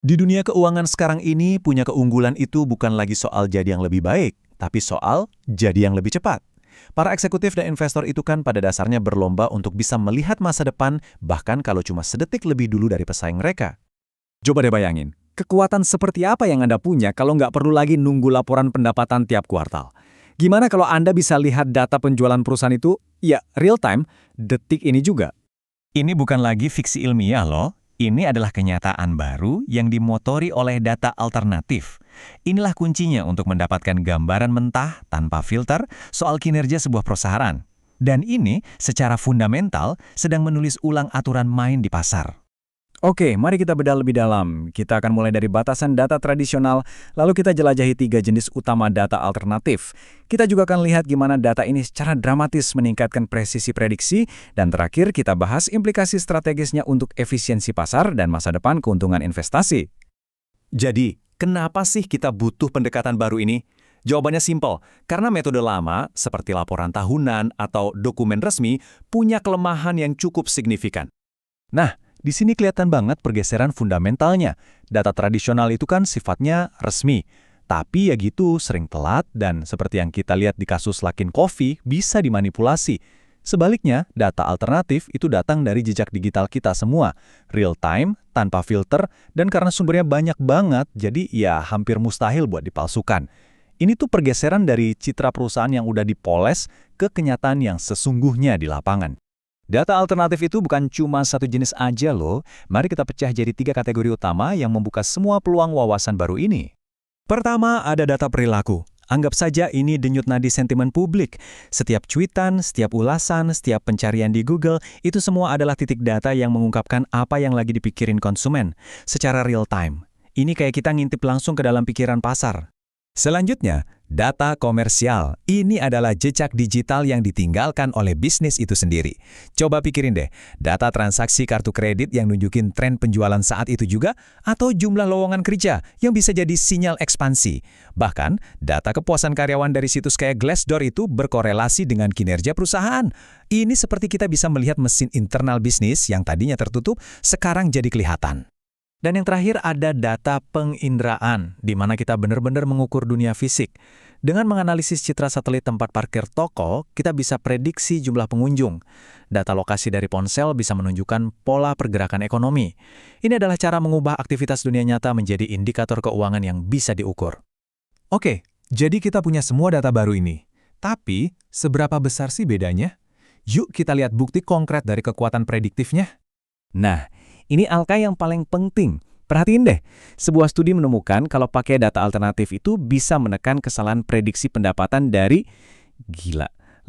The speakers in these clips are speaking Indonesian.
Di dunia keuangan sekarang ini, punya keunggulan itu bukan lagi soal jadi yang lebih baik, tapi soal jadi yang lebih cepat. Para eksekutif dan investor itu kan pada dasarnya berlomba untuk bisa melihat masa depan, bahkan kalau cuma sedetik lebih dulu dari pesaing mereka. Coba deh bayangin, kekuatan seperti apa yang Anda punya kalau nggak perlu lagi nunggu laporan pendapatan tiap kuartal? Gimana kalau Anda bisa lihat data penjualan perusahaan itu, ya real time, detik ini juga? Ini bukan lagi fiksi ilmiah loh. Ini adalah kenyataan baru yang dimotori oleh data alternatif. Inilah kuncinya untuk mendapatkan gambaran mentah tanpa filter soal kinerja sebuah perusahaan. Dan ini secara fundamental sedang menulis ulang aturan main di pasar. Oke, mari kita bedah lebih dalam. Kita akan mulai dari batasan data tradisional, lalu kita jelajahi 3 jenis utama data alternatif. Kita juga akan lihat gimana data ini secara dramatis meningkatkan presisi prediksi, dan terakhir kita bahas implikasi strategisnya untuk efisiensi pasar dan masa depan keuntungan investasi. Jadi, kenapa sih kita butuh pendekatan baru ini? Jawabannya simpel, karena metode lama, seperti laporan tahunan atau dokumen resmi, punya kelemahan yang cukup signifikan. Nah, di sini kelihatan banget pergeseran fundamentalnya. Data tradisional itu kan sifatnya resmi, tapi ya gitu sering telat dan seperti yang kita lihat di kasus Luckin Coffee bisa dimanipulasi. Sebaliknya, data alternatif itu datang dari jejak digital kita semua, real time, tanpa filter, dan karena sumbernya banyak banget, jadi ya hampir mustahil buat dipalsukan. Ini tuh pergeseran dari citra perusahaan yang udah dipoles ke kenyataan yang sesungguhnya di lapangan. Data alternatif itu bukan cuma satu jenis aja loh. Mari kita pecah jadi 3 kategori utama yang membuka semua peluang wawasan baru ini. Pertama, ada data perilaku. Anggap saja ini denyut nadi sentimen publik. Setiap cuitan, setiap ulasan, setiap pencarian di Google, itu semua adalah titik data yang mengungkapkan apa yang lagi dipikirin konsumen secara real time. Ini kayak kita ngintip langsung ke dalam pikiran pasar. Selanjutnya, data komersial. Ini adalah jejak digital yang ditinggalkan oleh bisnis itu sendiri. Coba pikirin deh, data transaksi kartu kredit yang nunjukin tren penjualan saat itu juga, atau jumlah lowongan kerja yang bisa jadi sinyal ekspansi. Bahkan, data kepuasan karyawan dari situs kayak Glassdoor itu berkorelasi dengan kinerja perusahaan. Ini seperti kita bisa melihat mesin internal bisnis yang tadinya tertutup, sekarang jadi kelihatan. Dan yang terakhir ada data penginderaan, di mana kita benar-benar mengukur dunia fisik. Dengan menganalisis citra satelit tempat parkir toko, kita bisa prediksi jumlah pengunjung. Data lokasi dari ponsel bisa menunjukkan pola pergerakan ekonomi. Ini adalah cara mengubah aktivitas dunia nyata menjadi indikator keuangan yang bisa diukur. Oke, jadi kita punya semua data baru ini. Tapi, seberapa besar sih bedanya? Yuk kita lihat bukti konkret dari kekuatan prediktifnya. Nah, ini angka yang paling penting. Perhatiin deh, sebuah studi menemukan kalau pakai data alternatif itu bisa menekan kesalahan prediksi pendapatan dari, 88%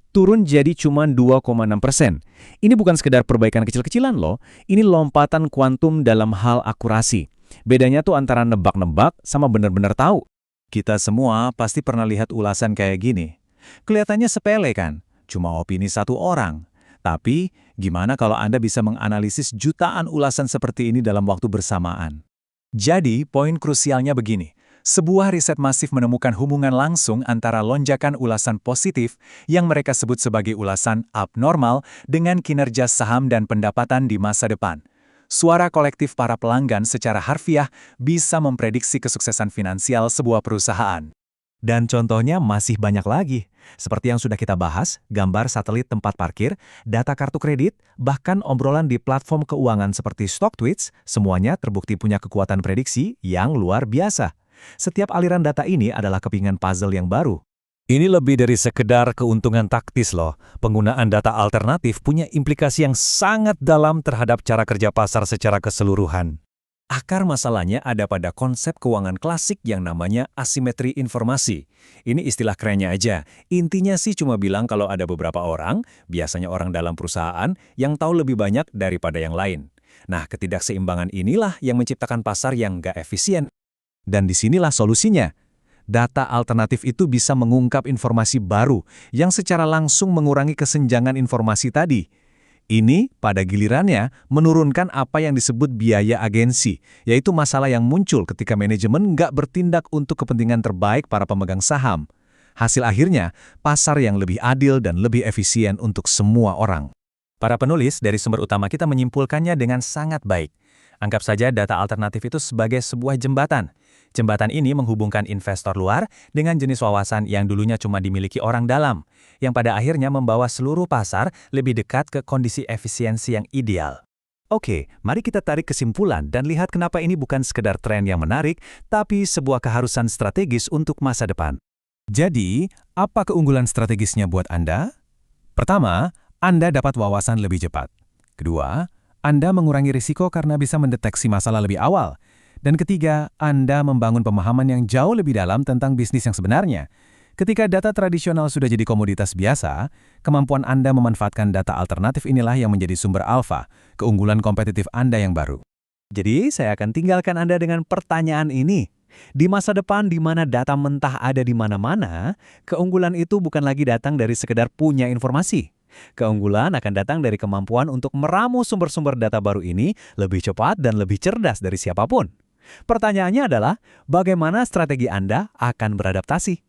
turun jadi cuma 2,6%. Ini bukan sekedar perbaikan kecil-kecilan loh, ini lompatan kuantum dalam hal akurasi. Bedanya tuh antara nebak-nebak sama benar-benar tahu. Kita semua pasti pernah lihat ulasan kayak gini. Kelihatannya sepele kan, cuma opini satu orang. Tapi, gimana kalau Anda bisa menganalisis jutaan ulasan seperti ini dalam waktu bersamaan? Jadi, poin krusialnya begini. Sebuah riset masif menemukan hubungan langsung antara lonjakan ulasan positif yang mereka sebut sebagai ulasan abnormal dengan kinerja saham dan pendapatan di masa depan. Suara kolektif para pelanggan secara harfiah bisa memprediksi kesuksesan finansial sebuah perusahaan. Dan contohnya masih banyak lagi. Seperti yang sudah kita bahas, gambar satelit tempat parkir, data kartu kredit, bahkan obrolan di platform keuangan seperti StockTwits, semuanya terbukti punya kekuatan prediksi yang luar biasa. Setiap aliran data ini adalah kepingan puzzle yang baru. Ini lebih dari sekedar keuntungan taktis loh. Penggunaan data alternatif punya implikasi yang sangat dalam terhadap cara kerja pasar secara keseluruhan. Akar masalahnya ada pada konsep keuangan klasik yang namanya asimetri informasi. Ini istilah kerennya aja. Intinya sih cuma bilang kalau ada beberapa orang, biasanya orang dalam perusahaan, yang tahu lebih banyak daripada yang lain. Nah, ketidakseimbangan inilah yang menciptakan pasar yang nggak efisien. Dan disinilah solusinya. Data alternatif itu bisa mengungkap informasi baru yang secara langsung mengurangi kesenjangan informasi tadi. Ini, pada gilirannya, menurunkan apa yang disebut biaya agensi, yaitu masalah yang muncul ketika manajemen nggak bertindak untuk kepentingan terbaik para pemegang saham. Hasil akhirnya, pasar yang lebih adil dan lebih efisien untuk semua orang. Para penulis dari sumber utama kita menyimpulkannya dengan sangat baik. Anggap saja data alternatif itu sebagai sebuah jembatan. Jembatan ini menghubungkan investor luar dengan jenis wawasan yang dulunya cuma dimiliki orang dalam, yang pada akhirnya membawa seluruh pasar lebih dekat ke kondisi efisiensi yang ideal. Oke, mari kita tarik kesimpulan dan lihat kenapa ini bukan sekedar tren yang menarik, tapi sebuah keharusan strategis untuk masa depan. Jadi, apa keunggulan strategisnya buat Anda? Pertama, Anda dapat wawasan lebih cepat. Kedua, Anda mengurangi risiko karena bisa mendeteksi masalah lebih awal. Dan ketiga, Anda membangun pemahaman yang jauh lebih dalam tentang bisnis yang sebenarnya. Ketika data tradisional sudah jadi komoditas biasa, kemampuan Anda memanfaatkan data alternatif inilah yang menjadi sumber alfa, keunggulan kompetitif Anda yang baru. Jadi, saya akan tinggalkan Anda dengan pertanyaan ini. Di masa depan di mana data mentah ada di mana-mana, keunggulan itu bukan lagi datang dari sekedar punya informasi. Keunggulan akan datang dari kemampuan untuk meramu sumber-sumber data baru ini lebih cepat dan lebih cerdas dari siapapun. Pertanyaannya adalah, bagaimana strategi Anda akan beradaptasi?